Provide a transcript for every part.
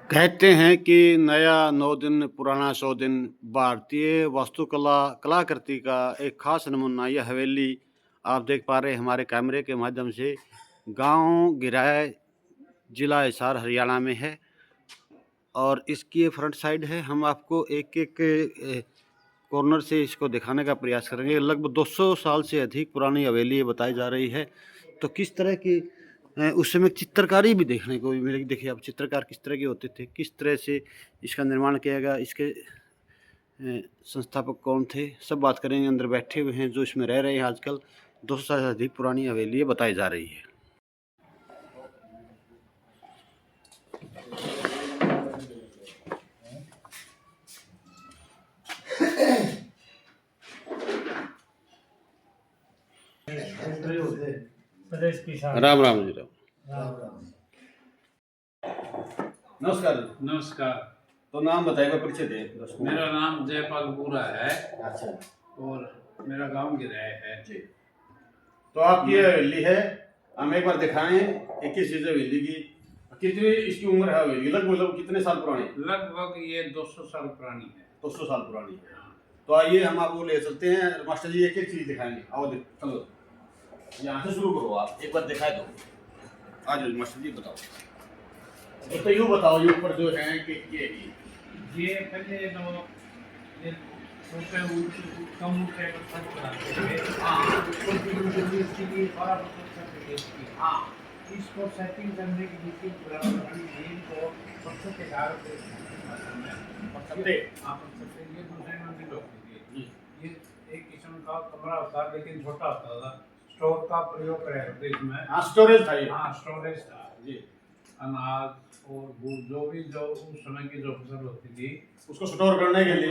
कहते हैं कि नया 9 दिन पुराना 100 दिन। भारतीय वास्तुकला कलाकृति का एक खास नमूना यह हवेली आप देख पा रहे हैं हमारे कैमरे के माध्यम से। गांव गिराय, जिला हिसार, हरियाणा में है और इसकी ये फ्रंट साइड है। हम आपको एक कॉर्नर से इसको दिखाने का प्रयास करेंगे। लगभग 200 साल से अधिक पुरानी हवेली ये बताई जा रही है। तो किस तरह की उस समय चित्रकारी भी देखने को मिलेगी। देखिए आप, चित्रकार किस तरह के होते थे, किस तरह से इसका निर्माण किया गया, इसके संस्थापक कौन थे, सब बात करेंगे। अंदर बैठे हुए हैं जो इसमें रह रहे हैं आजकल। 200 साल से अधिक पुरानी हवेली ये बताई जा रही है। राम राम जी, राम। नमस्कार। नमस्कार। तो नाम बताइएगा, परिचय दे। मेरा नाम जयपाल बुरा है। अच्छा। और मेरा गांव गिराय है जी। तो आपकी ये हवेली है, हम एक बार दिखाएं। 21 हवेली की कितनी इसकी उम्र है हवेली? लगभग कितने साल पुरानी? लगभग ये 200 साल पुरानी है। 200 साल पुरानी है। तो आइए हम आपको ले चलते हैं। मास्टर जी एक एक चीज दिखाएंगे। आओ चलो, यहाँ से शुरू करो। आप एक बार दिखाए दो। आ जाओ मास्टर जी, बताओ। तो यूँ बताओ, ये ऊपर जो है कि ये पहले तो ये ऊपर कम ऊंचे छत बनाते थे। हाँ, इसके लिए बड़ा हाँ, इसको सेटिंग करने के लिए को सबसे तैयार ये दूसरे मंजिल होती थी। ये एक किचन का कमरा होता है, लेकिन छोटा होता था। स्टोर का प्रयोग करते इसमें। हाँ, स्टोरेज था ये। हाँ, स्टोरेज था जी। अनाज और जो उस समय की जो फसल होती थी उसको स्टोर करने के लिए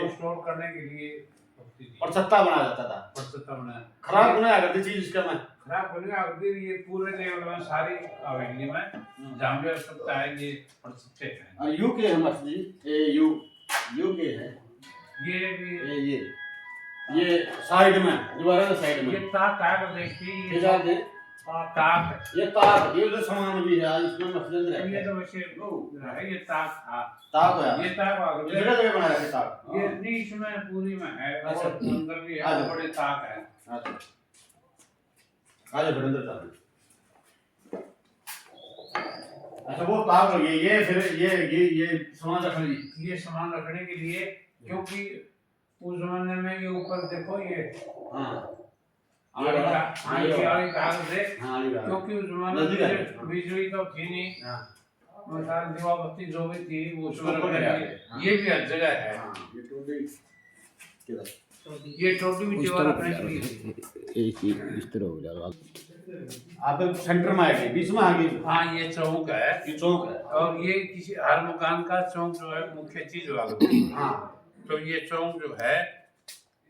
होती थी। और छत्ता बनाया जाता था। छत्ता बनाया। खराब होने आ करती चीज इसका में। खराब होने आ करती ये पूरे लेवल में सारी हवेली में जहाँ भी सकता है ये छत्ते हैं। यू के है मास्टर जी, यू के है। ये भी ये साइड में, दीवार साइड में ये ताक देखती ये जाके ताक ये ताक, ये तो सामान भी है इसमें मसलन है। ये तो वैसे है, ये ताक था। ताक है, ये ताक आ गया। जगह जगह बनाया है ताक। ये नहीं इसमें पूरी में है। अच्छा, अंदर भी है, बड़े ताक है। अच्छा, आज बरंदर ताक। अच्छा, वो ताक लगी। ये फिर ये सामान रखने, ये सामान रखने के लिए, क्योंकि उस जमाने में ये ऊपर देखो ये क्योंकि उस जमाने में बिजली तो थी नहीं। दीवा बत्ती जो भी थी वो ये भी हर जगह है। ये टोटी भी दीवार रखने के लिए इस तरह हो जाएगा। आप सेंटर में आएगी, बीच में आएगी। हाँ, ये चौक है। ये चौक है और ये किसी हर मकान का चौक जो है मुख्य चीज वाला। हाँ, तो ये चौक जो है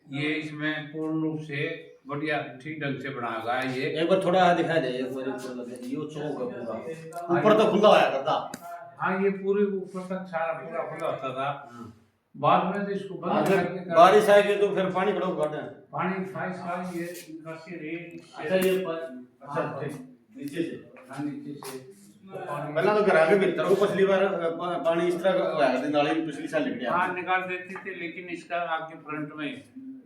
ये इसमें पूर्ण रूप से बढ़िया ठीक ढंग से बनाया गया है। ये एक बार थोड़ा दिखाई दे। एक बार ऊपर लगे, ये चौक है पूरा। ऊपर तो खुला आया करता। हाँ, ये पूरे ऊपर तक सारा पूरा खुला होता था। बाद में तो इसको बंद करके बारिश आएगी तो फिर पानी पड़ो घाटे। पानी फाइस ये निकासी रही। अच्छा, ये अच्छा नीचे से। हाँ, नीचे से पहला तो घर आगे भीतर को पिछली बार पानी इस तरह का होया करती, नाली में पिछली साल निकल गया। हाँ, निकाल देते थे, लेकिन इसका आगे फ्रंट में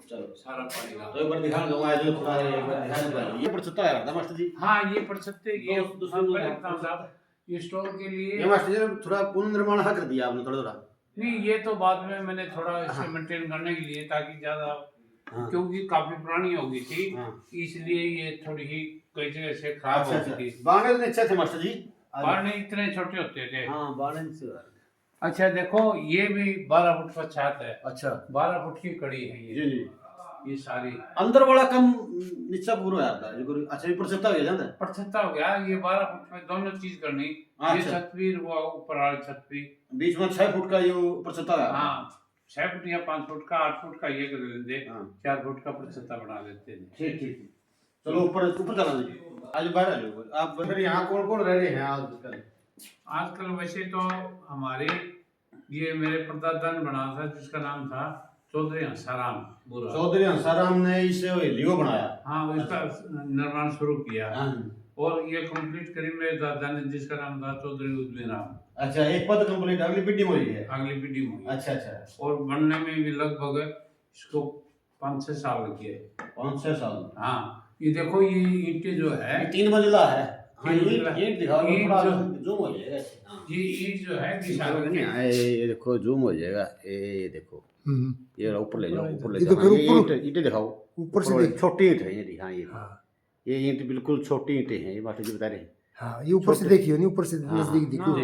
चलो सारा पानी का। तो एक बार दिखा दूंगा जो थोड़ा एक बार दिखा दूंगा। ये पड़छता है करता मास्टर जी। हाँ, ये पढ़ सकते ये ये स्टोर के लिए। ये मास्टर जी थोड़ा पुनर्निर्माण हाँ कर दिया आपने थोड़ा। नहीं, ये तो बाद में मैंने थोड़ा इसे मेंटेन करने के लिए, ताकि ज्यादा क्योंकि काफी पुरानी हो गई थी, इसलिए ये थोड़ी ही कई जगह से खराब हो गई थी। बाने तो अच्छे थे मास्टर जी। बाने इतने छोटे होते थे। हाँ, बाने से। अच्छा देखो, ये भी 12 फुट का छत है। अच्छा, 12 फुट की कड़ी है ये। जी। ये सारी अंदर वाला कम नीचा पूरा आता है। अच्छा, ये पड़छता हो जाता है। पड़छता हो गया। ये 12 फुट में दोनों चीज करनी। ये छत भी हुआ, ऊपर वाली छत भी। बीच में 6 फुट का ये पड़छता है। हाँ, 6 फुट या 5 फुट का, 8 फुट का ये कर देते। 4 फुट का पड़छता बना देते थे। ठीक। चलो ऊपर चला दीजिए। आज बाहर आ जाओ आप। फिर यहाँ कौन कौन रह रहे हैं आजकल? वैसे तो हमारे ये मेरे परदादा ने बना था, जिसका नाम था चौधरी हंसाराम बुरा। चौधरी हंसाराम ने इसे लियो बनाया। हाँ, इसका निर्माण शुरू किया। और ये कंप्लीट करी मेरे दादा ने, जिसका नाम था चौधरी उद्दीन राम। अच्छा, एक पद कंप्लीट अगली पीढ़ी में हुई है। अगली पीढ़ी में हुई है। अच्छा अच्छा, और बनने में भी लगभग इसको 5-6 साल लग गए। 5-6 साल। हाँ, ये देखो ये ईंटें जो है, ये 3 मंजिला है। हाँ, तीन मंजिला। ईंट दिखाओ ईंट थोड़ा, जो- जूम हो जाएगा। हाँ, ये ईंट जो है ये विशाल के देखो जूम हो जाएगा, ये देखो, ये ऊपर ले जाओ, ऊपर ले ये जाओ। तो हाँ, फिर ये ऊपर- ईंटें दिखाओ ऊपर से ऊपर, देख। छोटी ईंट है ये। हाँ, हाँ ये ईंट बिल्कुल छोटी ईंटें हैं, ये बात जी बता रहे हैं। हाँ, ये ऊपर से देखियो नहीं, ऊपर से हाँ, नजदीक हाँ, दिखो।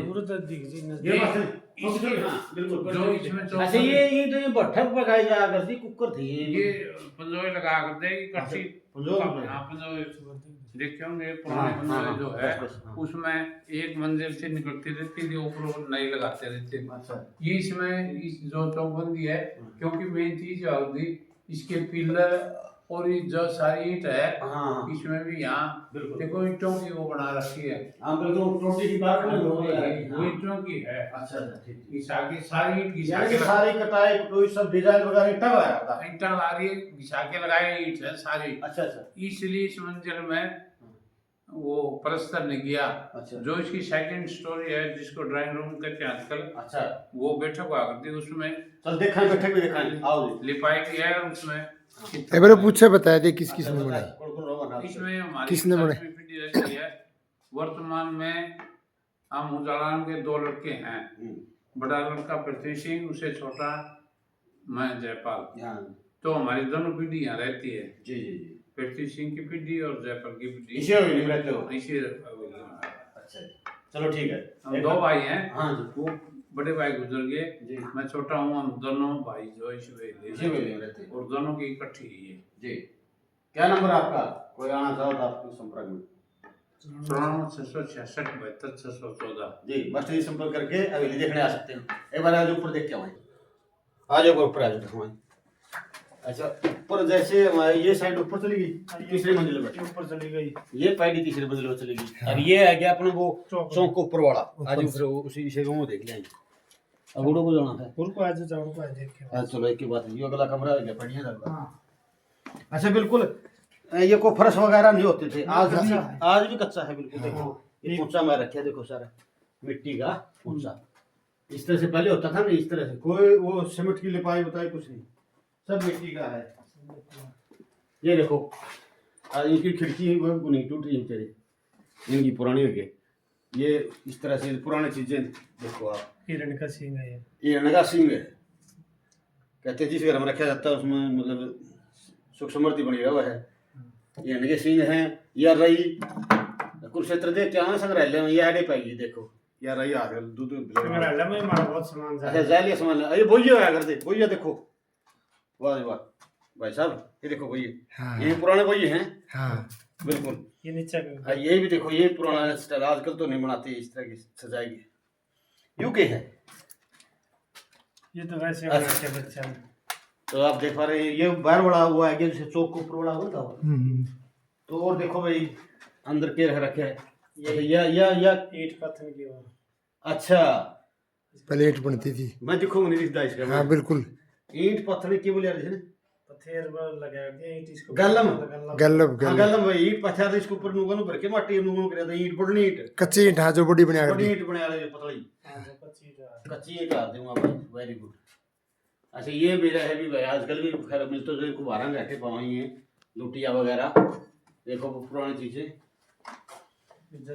ये बात है। इसकी हाँ, बिल्कुल। जो इसमें अच्छा, ये ईंट ये भट्ठक पकाई जाया करती, कुकर थी ये पंजोए लगा कर दे कच्ची। पंजोए में? हाँ, पंजोए देखे होंगे हाँ, पुराने हाँ, पंजोए हाँ, जो है, बस, बस, हाँ। उसमें एक मंजिल से निकलती रहती थी, ऊपर नई लगाते रहते। अच्छा, ये इसमें इस जो चौबंदी है, क्योंकि मेन चीज क्या होती, इसके पिलर और ये जो सारी ईंट है, हाँ, इसमें भी यहाँ बिल्कुल। देखो ईंटों की वो बना रखी है, हाँ, बिल्कुल टोटी की बात नहीं हो रही है। वो ईंटों की है। अच्छा अच्छा, ठीक ठीक। घिसा के सारी ईंट घिसा यानी के कि सारी कटाई कोई सब डिजाइन वगैरह ईंटा लगाया था। ईंटा ला रही है, घिसा के लगाए ईंट है सारी। अच्छा अच्छा, इसलिए इस मंजिल में वो परस्तर ने किया। अच्छा जो इसकी सेकंड स्टोरी है, जिसको ड्राइंग रूम कहते हैं आजकल, अच्छा, वो बैठक हुआ करती है, उसमें चल देखा बैठक भी देखा, आओ जी। लिपाई की है। उसमें एक बार पूछे बताया थे किस किस ने बनाई। इसमें हमारी किसने बनाई? सातवीं पीढ़ी ऐसी है। वर्तमान में हम उजालान के 2 लड़के हैं। बड़ा लड़का पृथ्वी सिंह, उसे छोटा मैं जयपाल। हाँ, तो हमारी दोनों पीढ़ी यहाँ रहती है, जी जी जी। पृथ्वी सिंह की पीढ़ी और जयपाल की पीढ़ी। इसी हवेली में रहते हो? इसी हवेली में। अच्छा, चलो ठीक है। हम 2 भाई हैं। हाँ जी, वो बड़े भाई गुजर गए, जी मैं छोटा हूँ। हम दोनों भाई जो इस इसी हवेली में रहते हैं। और दोनों की इकट्ठी ही है। जी, क्या नंबर आपका? कोई आना चाहो तो आपके संपर्क में 94 666 72 614। जी, बस यही संपर्क करके हवेली देखने आ सकते हैं। एक बार आज ऊपर देख के आए, आ जाओ ऊपर आ जाओ हमारे। अच्छा, ऊपर जैसे हमारी ये साइड ऊपर चली गई, तीसरी मंजिल पे ऊपर चली गई, ये पैडी तीसरी मंजिल पे चली गई, और ये आ गया अपना वो चौक के ऊपर वाला। आज ऊपर उसी से वो देख लेंगे। अब उड़ो को जाना है, उनको आज जाओ, उनको आज देख के। आज चलो एक की बात है, ये अगला कमरा आ गया बढ़िया लग रहा। अच्छा, बिल्कुल ये को फर्श वगैरह नहीं होते थे, आज भी कच्चा है बिल्कुल। देखो ये ऊंचा मैं रखा, देखो सारा मिट्टी का ऊंचा। इस तरह से पहले होता था ना, इस तरह से कोई वो सीमेंट की लिपाई बताई कुछ नहीं, सब मिट्टी का है। ये देखो इनकी खिड़की वो नहीं टूट रही बेचारी, इनकी पुरानी हो गई। ये इस तरह से पुरानी चीजें देखो आप। हिरण का सींग है ये रणगा सिंह है, कहते हैं जिस घर में रखा जाता है उसमें मतलब सुख समृद्धि बनी रहा है। ये रणगे सिंह है। या रही कुरुक्षेत्र देख के आना संग्रहालय में, ये आड़े पाएगी देखो, या रही आ गया दूध संग्रहालय में हमारा बहुत सामान अच्छा जालिया सामान। ये बोइया आया करते, बोइया देखो, वाह वाह भाई साहब, ये देखो बोइये, हाँ ये पुराने बोइये हैं हाँ, बिल्कुल। ये नीचे ये भी देखो, ये पुराना स्टाइल, आजकल तो नहीं बनाते इस तरह की सजाएगी। यूके है ये तो वैसे अच्छा। बना के बच्चा। तो आप देख पा रहे हैं, ये बाहर बड़ा हुआ है जैसे चौक के ऊपर बड़ा होता है। तो और देखो भाई अंदर के रखे है, या ईंट पत्थर की वो। अच्छा, प्लेट बनती थी। मैं दिखूंगा नहीं दिखता इसका। हाँ बिल्कुल, ईंट पत्थर की बोले यार, पत्थर लगा दिया ईंट इसको। गल्लम गल्लब हाँ, गल्लब गल्लम भाई, ईंट पत्थर इसके ऊपर नुगन भर के माटी नुगन कर ईंट बड़नी ईंट, कच्ची ईंट, हाँ जो बड़ी बना बड़ी कर ईंट बना ले पतली हाँ, जो कच्ची ईंट। कच्ची ईंट आते हैं भाई, वेरी गुड। अच्छा, ये मेरा है भी भाई, आजकल भी खैर मिलते तो इनको बारह घंटे पाई हैं, लुटिया वगैरह देखो पुरानी चीजें,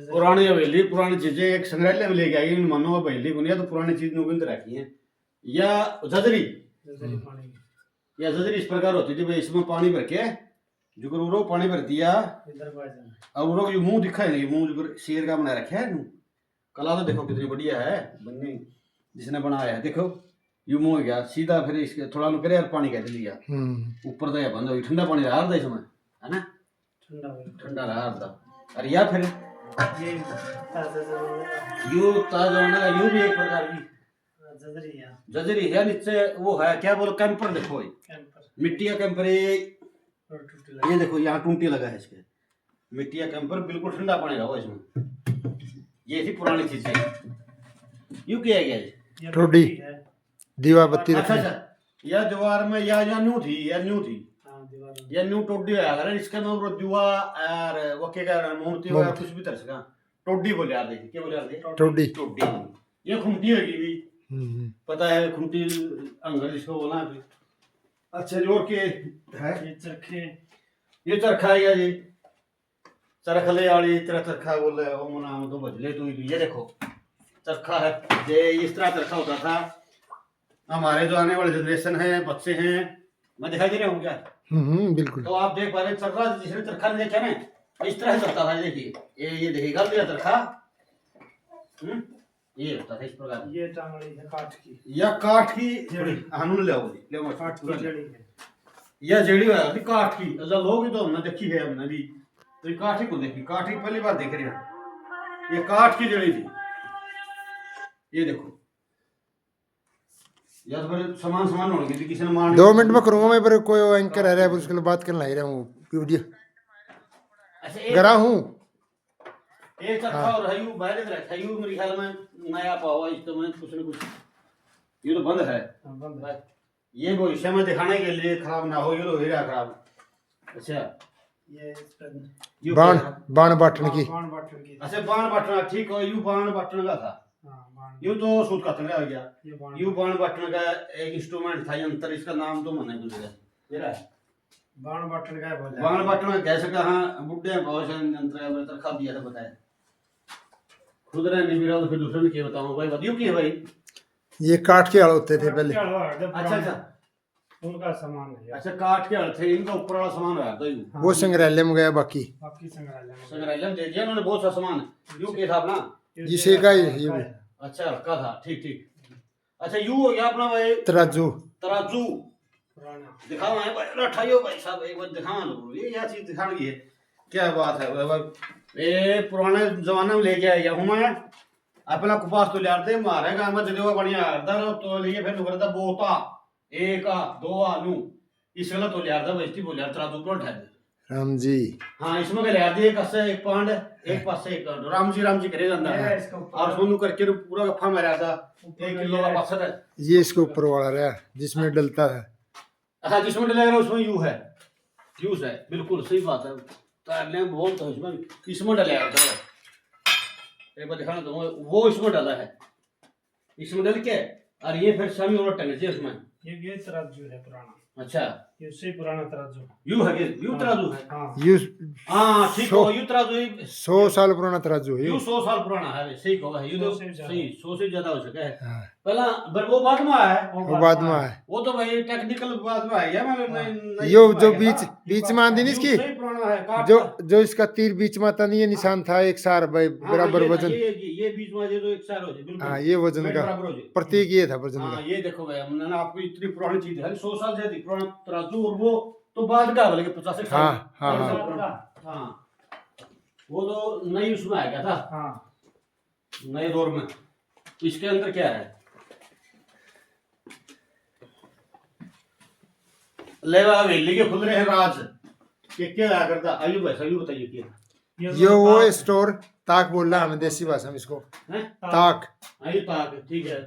पुरानी हवेली पुरानी चीजें। एक संग्रहालय में लेके आई मानो हवेली को, तो पुरानी चीज नुगंद रखी है। या जजरी, या जजरी इस प्रकार होती थी भाई, इसमें पानी भर के जुगर उरो पानी भर दिया, और उरो जो मुंह दिखा है नहीं, मुंह जुगर शेर का बना रखा है। कला तो देखो कितनी बढ़िया है बनने, जिसने बनाया है देखो, यू मुंह हो गया सीधा, फिर इसके थोड़ा करे और पानी कह लिया ऊपर तो बंद हो, ठंडा पानी रहा था इसमें, है ना, ठंडा रहा था। और या फिर यू ताजा होने का, यू भी एक प्रकार की जजरी है। नीचे वो है क्या बोलो, कैंपर देखो, मिट्टी का कैंपर। ये देखो यहाँ टूंटी लगा है इसके, मिट्टी का कैंपर, बिल्कुल ठंडा पानी रहा इसमें। ये थी पुरानी चीजें। यू क्या है क्या टोडी दीवा बत्ती अच्छा रखी। अच्छा, या दीवार में या न्यू थी, या न्यू टोडी है अगर इसका नाम रो दुआ और वो के का मूर्ति वगैरह कुछ भी तरह से टोडी बोले यार, देखिए क्या बोले यार, टोडी टोडी ये खुंटी होगी भी, हम्म। पता है खुंटी अंग्रेजी जिसको बोला है। अच्छा जोड़ के है ये चरखे ये चरखा है जी, चरखले वाली तरह चरखा बोल रहे हो नाम तो बदले तो ये देखो चरखा है। ये इस तरह चरखा होता था। हमारे जो आने वाले जनरेशन है बच्चे हैं, मैं दिखाई दे रहा हूँ क्या? बिल्कुल। तो आप देख पा रहे चरखा, जिसने चरखा नहीं देखा ना इस तरह से चलता था। देखिए ये देखिए गल दिया चरखा, ये होता था इस प्रकार। ये टांगड़ी है काठ की, या काठ की जड़ी हानून ले आओ जी, ले आओ काठ की जड़ी है। या जड़ी है अभी काठ की, अल्लाह लोग तो हमने देखी है, हमने भी तो ये काठी को देखी, काठी पहली बार देख रहे हैं। ये काठ की जड़ी थी, ये देखो या तो फिर समान समान होने की किसी ने मान 2 मिनट में करूंगा मैं, पर कोई एंकर रह रहा है, पर उसके लिए बात करना ही रहा हूँ वीडियो अच्छा एक करा हूँ। एक चरखा और हयू बाहर रखा, हयू मेरे ख्याल में नया पावा इस तो में कुछ न कुछ ये तो बंद है। बंद है। ये भविष्य में दिखाने के लिए खराब ना हो, ये तो हीरा खराब। अच्छा ये इसका- यू बाण बाण बाटन की। बाण बाटन की। अच्छा बाण बटना ठीक हो, यू बाण बटन का था, हाँ, बाण। यू तो सूट का तंगा हो गया। ये बाण यू बाण बटन का एक इंस्ट्रूमेंट था यंत्र, इसका नाम तो मैंने भूल गया। तेरा बाण बाटन का बोला। बाण बटन कैसे कहा बुड्ढे बहुत से यंत्र है, तरखा दिया था बताया खुद ने नहीं मिला तो फिर दूसरे ने क्या बताऊं भाई, बताइयो की है भाई। ये काठ के हल होते थे पहले। अच्छा अच्छा उनका सामान है। अच्छा काट के अर्थ है, इनका ऊपर वाला सामान है तो यू वो संग्रहालय में गया, बाकी बाकी संग्रहालय में। संग्रहालय में दे दिया उन्होंने बहुत सा सामान। यू के था अपना, इसे का ये भी अच्छा हल्का था, ठीक ठीक। अच्छा यू हो गया अपना भाई तराजू। तराजू, पुराना। दिखाओ है भाई, उठाइयो भाई साहब एक बार दिखाओ लोगों ये क्या चीज दिखाने की है, क्या बात है भाई। ये पुराने जमाने में लेके आया हूं मैं अपना कुपास तो लियाते मारे गांव में जदेवा बढ़िया दर तो लिए फिर नुकरता बोता एक आ दो आलू इस वाला तो लियाता बेइज्जती बोल यार तराजू पर उठा दे राम जी। हाँ इसमें क्या लिया दिए एक पासे एक पांड एक पासे एक पांड, राम जी करे अंदर ये है इसका ऊपर- और सोनू करके पूरा गफ्फा मारा था 1 किलो का पासा है। ये इसके ऊपर वाला रहा जिसमें डलता है। अच्छा जिसमें डलेगा उसमें यू है, यूज है, बिल्कुल सही बात है। तारने बोल तो इसमें डलेगा एक बार दिखाना तो वो इसमें डाला है, इसमें डल के और ये फिर शामी और टंगे थे उसमें। ये तराजू है पुराना। अच्छा ये उससे पुराना तराजू। यू है, यू तराजू है। हाँ। यू हाँ ठीक हो, यू तराजू 100 साल पुराना तराजू है। यू 100 साल पुराना है, सही कहो है, यू तो 100 से ज्यादा। सही 100 से ज्यादा हो सका है। हाँ, पहला वो बाद में आया है, वो बाद में है। वो तो भाई टेक्निकल बाद में आया मतलब यो जो बीच में आंदी नहीं इसकी, सही पुराना है काट जो का। जो इसका तीर बीच में आता नहीं है, निशान था एक सार भाई हाँ, बराबर ये ना, वजन। ये बीच में जो एक सार हो जाए बिल्कुल। हाँ ये वजन का बराबर हो जाए। प्रतीक ये था वजन हाँ का। ये देखो भाई हमने ना आपको इतनी पुरानी चीज है 100 साल से अधिक पुराना तराजू, और वो तो बाद का बल्कि 50 साल। हाँ, हाँ, 40 साल हाँ। पुराना। हाँ वो तो नई उसमें आ गया था, हाँ। नए दौर में। तो इसके अंदर क्या है, लेवा हवेली के खुल रहे हैं राज क्या आया करता। आयु भाई सही बताइए क्या ये वो स्टोर ताक बोल रहा हमें देसी भाषा में इसको है। ताक। आयु ताक ठीक है,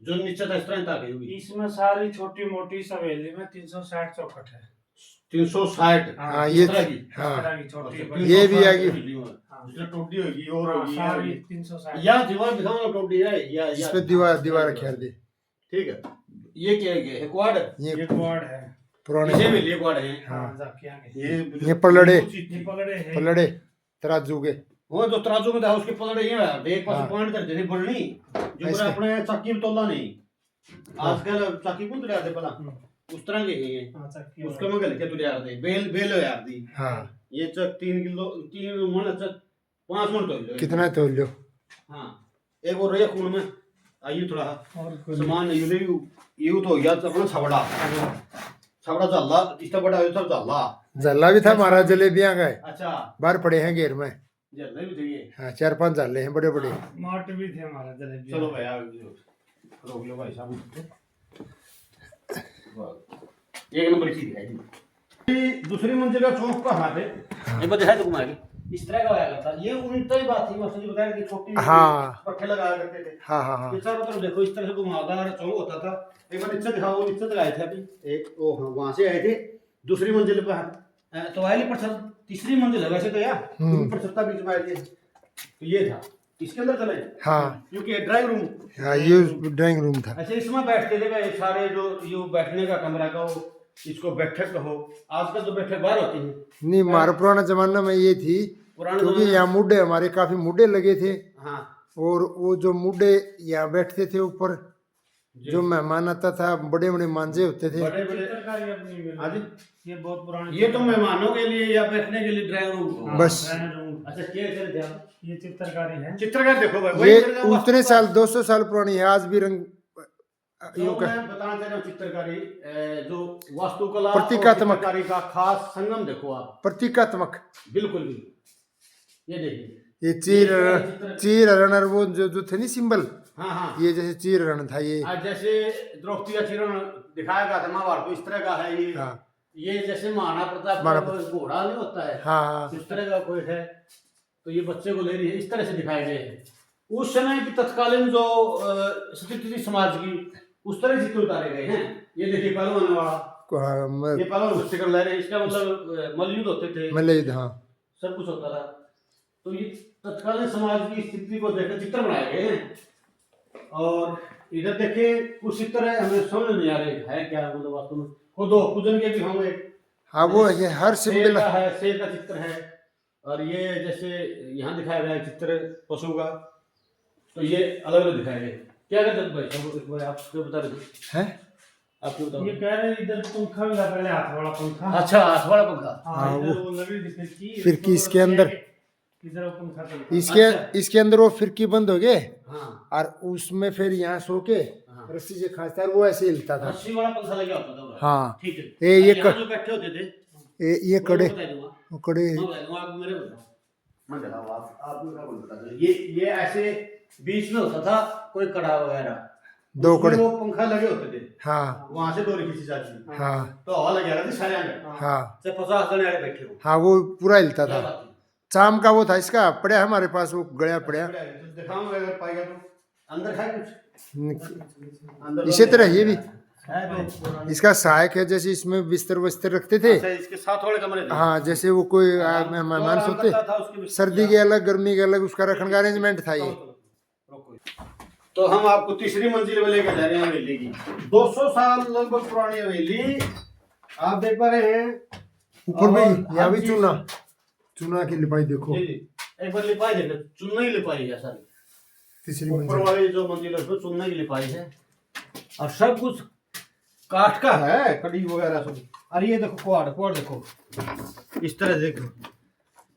जो नीचे था इस तरह ताक है होगी। इसमें सारी छोटी मोटी सवेली में 360 चौखट है। 360 हाँ इस ये तरह की। इस हाँ तरह की छोटी अच्छा, बड़ी। ये भी आ गई। हाँ। जिसमें टोटी होगी और हाँ, होगी सारी 360। या दीवार दिखाओ टोटी है या इस पे दीवार रखी दे। ठीक है। ये क्या है क्वाड, ये क्वाड है। पुराने इसे भी लिए क्वाड है। हाँ, जाकियां के। ये पलड़े। ये पलड़े है। पलड़े तराजू के। वो तो तराजू में था उसके पलड़े ये है, एक पास हाँ। पॉइंट करते थे बढ़नी जो ऐसे। पर अपने चक्की में तोला नहीं। आजकल चक्की को तुले आते पला उस तरह के हैं ये। हाँ, चक्की उसका में गल के तुले आते बेल बेल हो यार दी। हाँ ये चक 3 किलो 3 मन चक 5 मन तो कितना तो लो। हाँ एक और रहे खून में आइए थोड़ा और कुछ सामान यू तो या अपना छबड़ा छबड़ा जल्ला इस बड़ा है सर जल्ला। जल्ला भी था हमारा, जलेबियां गए अच्छा बाहर पड़े हैं घेर में। जल्ला भी चाहिए। हाँ 4-5 जाले हैं बड़े बड़े। मार्ट भी थे हमारा जलेबी। चलो भाई आप रोक लो भाई साहब। एक नंबर चीज है। दूसरी मंजिल का चौक कहाँ पे एक बार दिखाई तो घुमा के इस तरह का आया था। ये उल्टा ही बात थी, मसली बताया कि छोटी हाँ। पट्टे लगाया करते थे। हाँ हाँ हाँ ये चारों तरफ देखो इस तरह से घुमावदार चौक होता था। एक बार नीचे दिखाओ, नीचे तक आए थे अभी एक ओ हाँ वहां से आए थे दूसरी मंजिल पर तो आए पर तीसरी मंजिल है वैसे तो यार ऊपर छत्ता बीच में आए थे। तो ये था इसके अंदर चले हाँ क्योंकि ड्राइंग रूम। हाँ, ये ड्राइंग रूम था। अच्छा, इसमें बैठते थे भाई सारे जो ये बैठने का कमरा कहो, इसको बैठक कहो। आजकल तो बैठक बाहर होती है। नहीं, हमारा पुराना जमाना में ये थी, पुराने क्योंकि जमाने- यहाँ मुड्डे, हमारे काफी मुड्डे लगे थे, हाँ और वो जो मुड्डे यहाँ बैठते थे ऊपर, जो मेहमान आता था, बड़े बड़े मांझे होते थे। बड़े बड़े चित्रकारी अपनी मिल हाँ जी। ये बहुत पुरानी ये तो मेहमानों के लिए या बैठने के लिए ड्राइंग रूम। बस रूम। अच्छा, क्या करे थे? ये चित्रकारी है। चित्रकार देखो भाई, वही ये मेरे को उतने साल 200 साल पुरानी है, आज भी रंग जो यूं का मैं बताना चाह रहा हूँ। चित्रकारी जो वास्तुकला प्रतीकात्मक। और चित्रकारी का खास संगम देखो आप। प्रतीकात्मक। बिल्कुल भी ये देखिए। ये चीर रण, और वो जो थे नहीं सिंबल, हाँ हाँ, ये जैसे चीर रण था ये। आज जैसे द्रौपदी का चिरण दिखाया गया था महाभारत में, इस तरह का है ये। हाँ ये जैसे महाराणा प्रताप महाराणा का कोई घोड़ा नहीं होता है, हाँ हाँ इस तरह का कोई है। तो ये बच्चे को ले रही है, इस तरह से दिखाए गए हैं। उस समय की तत्कालीन जो स्थिति थी समाज की, उस तरह चित्र उतारे गए हैं। ये देखिए पहलवान वाला, हाँ, ये पहलवान चित्र ले रहे हैं। इसका मतलब मल्लयुद्ध होते थे, मलईद, हाँ सब कुछ होता था। तो ये तत्कालीन समाज की स्थिति को देखकर चित्र बनाए गए हैं। और इधर देखिए कुछ चित्र है, हमें समझ नहीं आ रहे है क्या, मतलब वास्तव में खुदो पूजन के भी होंगे। हाँ, वो ये हर शेर सिंबल का है, शेर का चित्र है। और ये जैसे यहाँ दिखाया गया है चित्र पशु का, तो ये अलग अलग दिखाए गए। क्या कहते हैं भाई सब, एक बार आप जो बता रहे थे, है। आप क्यों बताओ। ये कह रहे हैं इधर पंखा भी लगा है, हाथ वाला पंखा। अच्छा, हाथ वाला पंखा। हाँ, इधर वो लगी थी खिड़की, फिरकी इसके अंदर, इधर वो पंखा चलता है। इसके अंदर वो फिरकी बंद हो गए, हाँ और उसमें फिर यहाँ सो के रस्सी से खांसता, और वो ऐसे हिलता था। रस्सी वाला पंखा लगा होता था। हाँ, ठीक है। ये यहाँ जो बैठे होते थे, ये कड़े, वो बता दूंगा। वो कड़े, मैं बता दूंगा, आप मेरे बताओ। मैं बताऊँ, आप मेरे को बता दो। ये ऐसे बीच में होता था कोई कड़ा वगैरह, दो उसमें कड़े, वो पंखा लगे होते थे। हाँ वहां से डोरी खींची जाती थी, हाँ तो हवा लग जाती थी सारे अंदर। हाँ चाहे 50 जने आगे बैठे हो। हाँ, वो पूरा हिलता क्या था। बात है? चाम का वो था, इसका पड़ा है हमारे पास, वो गया पड़ा। तो दिखाऊंगा अगर पाएगा तो। अंदर है कुछ, अंदर इसी तरह ये भी, है तो। इसका सहायक है, जैसे इसमें बिस्तर वस्तर रखते थे। अच्छा, इसके साथ वाले कमरे थे। हाँ, जैसे वो कोई मेहमान जो आराम सोते, करता था, उसके बिस्तर सर्दी के अलग, गर्मी के अलग, उसका रखने का अरेंजमेंट था ये। तो हम आपको तीसरी मंजिल में लेकर जा रहे हैं हवेली की। 200 साल लगभग पुरानी हवेली आप देख पा रहे हैं। ऊपर में और यहाँ भी हर चूना, चूना की लिपाई देखो। जी, एक बार लिपाई देखो, चुन्ना ही लिपाई है सारी। तीसरी ऊपर मंजिल, वाली जो मंजिल है उसमें चुन्ना की लिपाई है, और सब कुछ काठ का है, कड़ी वगैरह सब। और ये देखो क्वाड देखो, इस तरह देखो,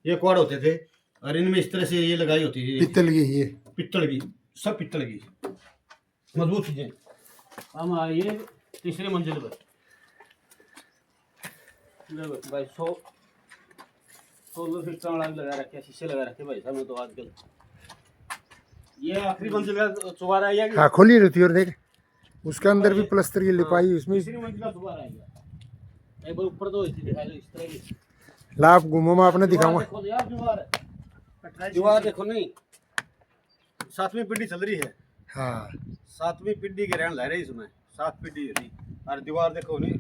ये क्वाड होते थे, और इनमें इस तरह से ये लगाई होती थी, पित्तल की ये। पित्तल की, सब पित्तल की मजबूत चीजें। हम आइए तीसरी मंजिल पर। भाई 16 फीट का लगा रखे, शीशे लगा रखे भाई साहब ने तो आजकल। ये आखिरी मंजिल का चुबारा है हाँ, खोली रहती है, और देख उसके अंदर भी प्लस्तर की लिपाई, उसमें तीसरी मंजिल का चुबारा है। एक बार ऊपर तो इसी दिखाई दो, इस तरह की लाभ घूमो, मैं आपने दिखाऊंगा। देखो यार, दीवार देखो नहीं, 7वीं पीढ़ी चल रही है। हाँ, 7वीं पीढ़ी के रहने ला रहे इसमें, 7 पीढ़ी है। और दीवार देखो नहीं,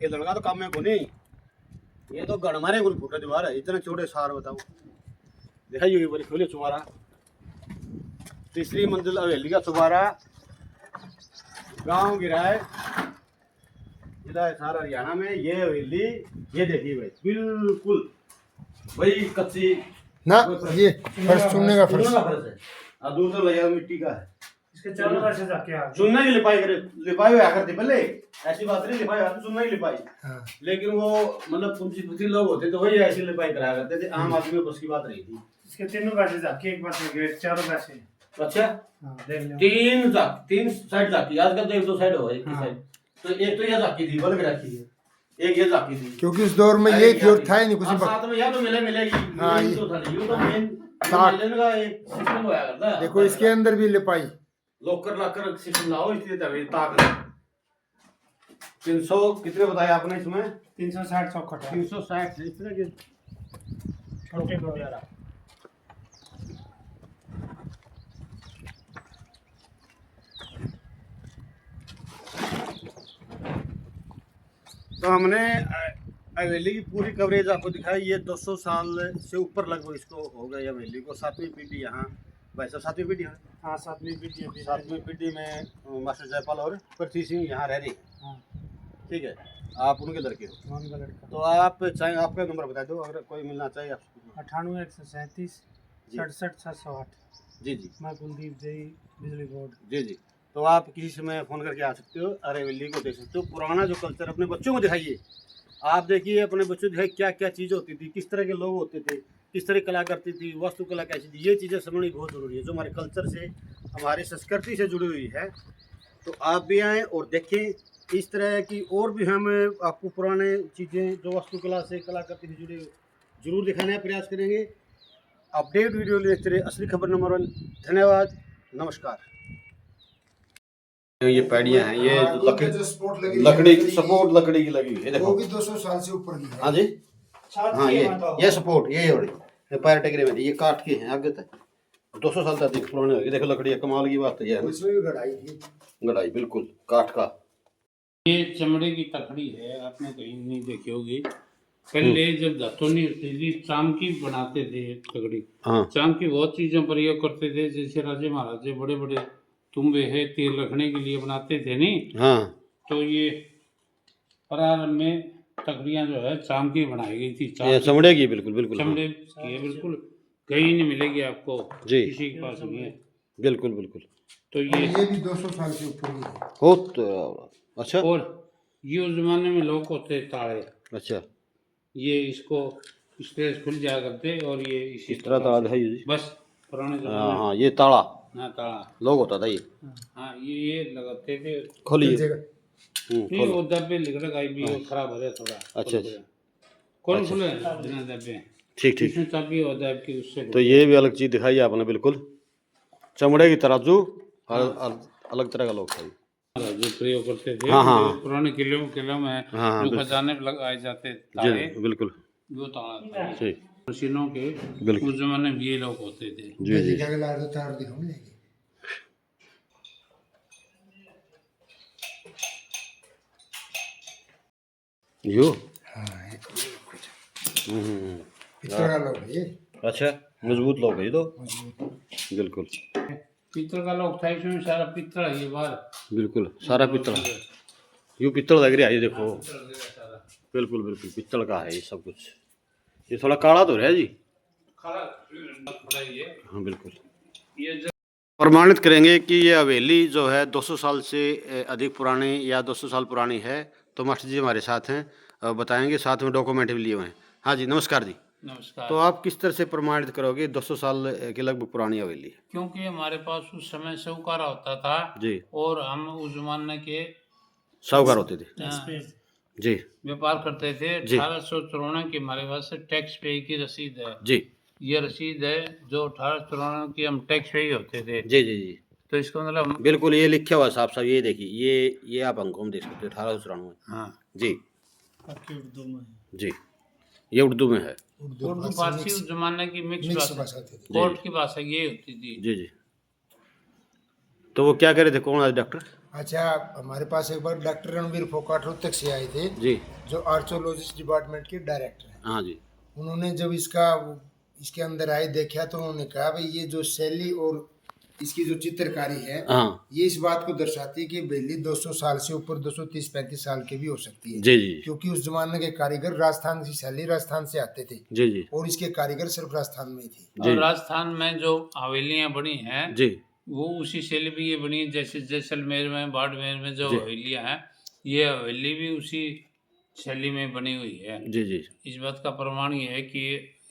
ये लड़का तो काम में को नहीं, ये तो गण मारे गुल फुटा दीवार है, इतने छोटे सार बताओ। दिखाइए एक बार, खोलिए चुबारा। तीसरी मंजिल हवेली का चुबारा, गांव गिरा है, जिला है सारा हरियाणा में। ये हवेली, ये देखिए भाई, बिल्कुल वही कच्ची ना ये फर्श, चुनने का फर्श। चुनने का फर्श है, और दूर तो लगा मिट्टी का है। इसके चारों पासे जाके आ चुनना ही लिपाई करे, लिपाई हुआ करती पहले, ऐसी बात नहीं, लिपाई आती चुनना ही लिपाई। हाँ, लेकिन वो मतलब पूंजीपति लोग होते तो वही ऐसी लिपाई कराया करते थे, आम आदमी को बस की बात नहीं थी। इसके तीनों पासे जाके, एक पासे गेट, चारों पासे। अच्छा, देख लो। 3 साइड जाकी, आजकल तो 1-2 साइड हो, एक ही साइड। तो एक तो ये जाकी थी, बल्कि रखी है, एक ये जाकी थी, क्योंकि उस दौर में ये थी, और था ही नहीं कुछ। और साथ में या तो मिलेगी। हाँ, ये ये- तो था नहीं, ये तो मेन ताक। मिलन का एक सिस्टम होया करता है। देखो इसके अंदर भी लिपाई। लॉकर सिस्टम लाओ, इसलिए तभी ताक। 300 कितने बताया आपने इसमें? 360 चौखट है। 360 इस तरह के छोटे छोटे। तो हमने हवेली की पूरी कवरेज आपको दिखाई। ये 200 साल से ऊपर लगभग इसको हो गई हवेली को, 7वीं पीढ़ी यहाँ भाई साहब सातवीं पीढ़ी है। हाँ, 7वीं पीढ़ी अभी। 7वीं पीढ़ी में मास्टर जयपाल और पृथ्वी सिंह यहाँ रह रहे हैं। हाँ, ठीक है, आप उनके लड़के हो। उनका लड़का। तो आप चाहे आपका नंबर बता दो अगर कोई मिलना चाहिए आपको। 98 137 जी। 67 708। जी जी मैं कुलदीप जई, बिजली बोर्ड। जी जी। तो आप किसी समय फ़ोन करके आ सकते हो, अरेवली को देख सकते हो। पुराना जो कल्चर अपने बच्चों को दिखाइए। आप देखिए अपने बच्चों को दिखाइए क्या क्या चीज़ होती थी, किस तरह के लोग होते थे, किस तरह कला करती थी, वास्तुकला कैसी थी। ये चीज़ें समझनी बहुत ज़रूरी है जो हमारे कल्चर से, हमारी संस्कृति से जुड़ी हुई है। तो आप भी आएँ और देखें। इस तरह की और भी हम आपको पुराने चीज़ें जो वास्तुकला से, कलाकृति से जुड़ी जरूर दिखाने का प्रयास करेंगे। अपडेट वीडियो देखते रहे असली खबर नंबर 1। धन्यवाद, नमस्कार। ये पैड़ियाँ हैं, ये हाँ, लकड़ी जो सपोर्ट लगी लकड़ी है, सपोर्ट लकड़ी की लगी हुई है। वो देखो भी 200 साल से ऊपर की है। हाँ जी, हाँ ये सपोर्ट ये हो रही है पैर टेकरे में, ये काट के हैं आगे तक 200 साल तक पुराने हो गए। देखो लकड़ी है, कमाल की बात है ये। इसमें भी गड़ाई थी। गड़ाई बिल्कुल काठ का। ये चमड़े की तकड़ी है, आपने कहीं नहीं देखी होगी। पहले जब धातु नहीं होती थी, चाम की बनाते थे तकड़ी। हाँ चाम की बहुत चीजों प्रयोग करते थे, जैसे राजे महाराजे बड़े बड़े तुम्बे है तेल रखने के लिए बनाते थे नहीं। हाँ तो ये प्रारंभ में तकड़ियां जो है चाम की बनाई गई थी। ये चमड़े की बिल्कुल बिल्कुल। हाँ चमड़े की है, बिल्कुल कहीं नहीं मिलेगी आपको, जी किसी के पास नहीं है। बिल्कुल बिल्कुल। तो और ये ये भी 200 साल से ऊपर की है। बहुत अच्छा और ये उस जमाने में लोग होते ताड़े, अच्छा। ये इसको इस तरह से खुल जाया करते और ये इसी इस तरह ताला दिखाइए जी। बस पुराने हाँ जमाने हाँ ये ताला हाँ ताड़ा। लोग होता था ये। हाँ ये लगाते थे। खोलिए। जगह नहीं खोलो। वो डब्बे लिख रखा है भी वो खराब हो रहा है थोड़ा। अच्छा अच्छा कौन खुले बिना डब्बे, ठीक ठीक। इसमें चाबी होता है कि उससे तो ये भी अलग चीज़ दिखाई आपने बिल्कुल, चमड़े की तराजू और अलग तरह का लोग था ये। जो प्रयोग करते थे। हाँ, हाँ, जो हाँ। पुराने किलों में हाँ, हाँ, जो बिल्कुल। खजाने पे लगाए जाते जी ताले, बिल्कुल वो ताला था। जी मशीनों के बिल्कुल। उस जमाने में ये लोग होते थे। जी जी दिखा के ला दो तार दिखाऊं लेके। यो हाँ, ये कुछ हम्म। पित्तल का लोग है ये। अच्छा मजबूत लोग है ये तो मजबूत। बिल्कुल पित्तल का लोग था, इसमें सारा पित्तल है ये बाहर। बिल्कुल सारा पित्तल है। यूँ पित्तल लग रहा है ये देखो सारा बिल्कुल बिल्कुल पित्तल का है ये सब कुछ। ये थोड़ा काला तो है जी। खड़ा खड़ा ही है। हाँ बिल्कुल। ये जो प्रमाणित करेंगे कि ये हवेली जो है 200 साल से अधिक पुरानी या 200 साल पुरानी है। तो मास्टर जी हमारे साथ हैं, बताएंगे, साथ में डॉक्यूमेंट भी लिए हुए हैं। हाँ जी नमस्कार जी। नमस्कार। तो आप किस तरह से प्रमाणित करोगे 200 साल के लगभग पुरानी हवेली है? क्योंकि हमारे पास उस समय साहूकार होता था जी और हम उस जमाने के साहूकार होते थे जी व्यापार करते थे। जी। 1854 की हमारे पास टैक्स पे की रसीद है। जी ये रसीद है जो 1854 की हम टैक्स पे होते थे। जी जी जी तो इसका मतलब बिल्कुल ये लिखा हुआ है साहब साहब, ये देखिए ये आप हमको हम देख सकते हो 1894 हाँ जी उर्दू में जी ये उर्दू में है। उर्दू फारसी उस जमाने की मिक्स मिक्स भाषा, भाषा थी। कोर्ट की भाषा ये होती थी। जी जी। तो वो क्या करे थे, कौन आए डॉक्टर? अच्छा, हमारे पास एक बार डॉक्टर रणवीर फोकाट रोहतक से आए थे, जी जो आर्चोलॉजिस्ट डिपार्टमेंट के डायरेक्टर हैं। हाँ जी उन्होंने जब इसके अंदर आए देखा तो उन्होंने कहा भाई ये जो शैली और इसकी जो चित्रकारी है हाँ ये इस बात को दर्शाती है कि बेली 200 साल से ऊपर 230-35 साल की भी हो सकती है। जी जी क्योंकि उस जमाने के कारीगर राजस्थान की शैली राजस्थान से आते थे जी जी और इसके कारीगर सिर्फ राजस्थान में ही थे। जी। और राजस्थान में जो हवेलियां बनी हैं जी वो उसी शैली भी ये बनी है। जैसे जैसलमेर में, बाड़मेर में जो जी। हवेलियां हैं, ये हवेली भी उसी शैली में बनी हुई है। जी जी इस बात का प्रमाण ये है कि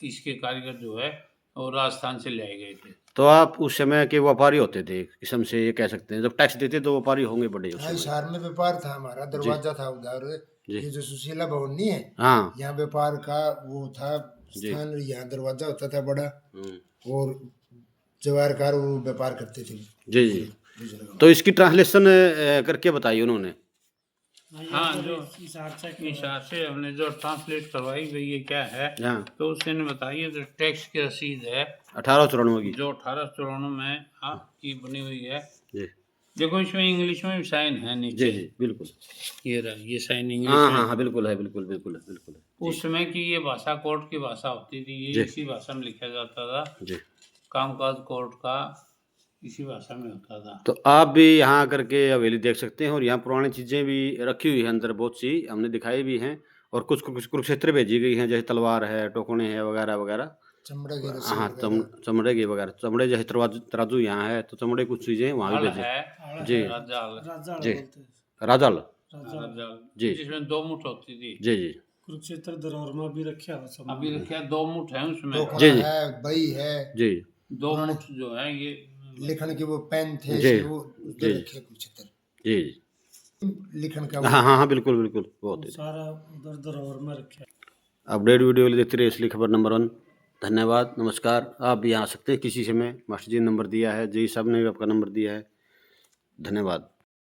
इसके कारीगर जो है वो राजस्थान से लाए गए थे। तो आप उस समय के व्यापारी होते थे एक किस्म से, ये कह सकते हैं, जब टैक्स देते तो व्यापारी होंगे बड़े उस हाँ, समय। हिसार में व्यापार था हमारा, दरवाजा था उधर। जी। ये जो सुशीला भवन नहीं है, हाँ यहाँ व्यापार का वो था स्थान, यहाँ दरवाजा होता था बड़ा और जवारकार वो व्यापार करते थे। जी जी। तो इसकी ट्रांसलेशन करके बताइए उन्होंने। हाँ जो हिसाब से हमने जो ट्रांसलेट करवाई भाई ये क्या है, हाँ तो उसने बताइए तो टैक्स की रसीद है 1894 की जो 1894 में की बनी हुई है। जी देखो इसमें इंग्लिश में भी साइन है नीचे। जी जी बिल्कुल। ये रहा, ये साइन इंग्लिश हाँ में। हाँ हाँ बिल्कुल है बिल्कुल बिल्कुल है बिल्कुल है। उस समय की ये भाषा कोर्ट की भाषा होती थी, जी। ये इसी भाषा में लिखा जाता था। जी कामकाज कोर्ट का इसी भाषा में होता था। तो आप भी यहाँ आकर के हवेली देख सकते हैं और यहाँ पुरानी चीज़ें भी रखी हुई हैं अंदर, बहुत सी हमने दिखाई भी हैं और कुछ कुछ कुरुक्षेत्र भेजी गई हैं, जैसे तलवार है, टोकने हैं वगैरह वगैरह। चमड़े की रस्सी हाँ, वगैरह। चमड़े की वगैरह, चमड़े जैसे तराजू यहाँ है तो चमड़े कुछ चीज़ें वहाँ भी हल भेजी। है, जी राजाल, राजाल जी। बोलते हैं। राजाल। राजाल, जी। जिसमें 2 मुठ होती थी। जी जी कुरुक्षेत्र धरोहर में भी रखा हुआ सब। अभी रखा 2 मुठ है उसमें। टोकरा जी, जी। है, बई है, जी 2 मुठ जो है ये लिखण के वो पेन थे जी, वो जी। उधर रखे कुरुक्षेत्र। जी जी। लिखण का हाँ हाँ हाँ, बिल्कुल बिल्कुल, बहुत वो सारा उधर धरोहर में रखा है। अपडेट वीडियो देखते रहिए इसलिए खबर नंबर 1। धन्यवाद, नमस्कार। आप भी आ सकते हैं किसी समय, मास्टर जी ने नंबर दिया है, जी साहब ने भी आपका नंबर दिया है। धन्यवाद।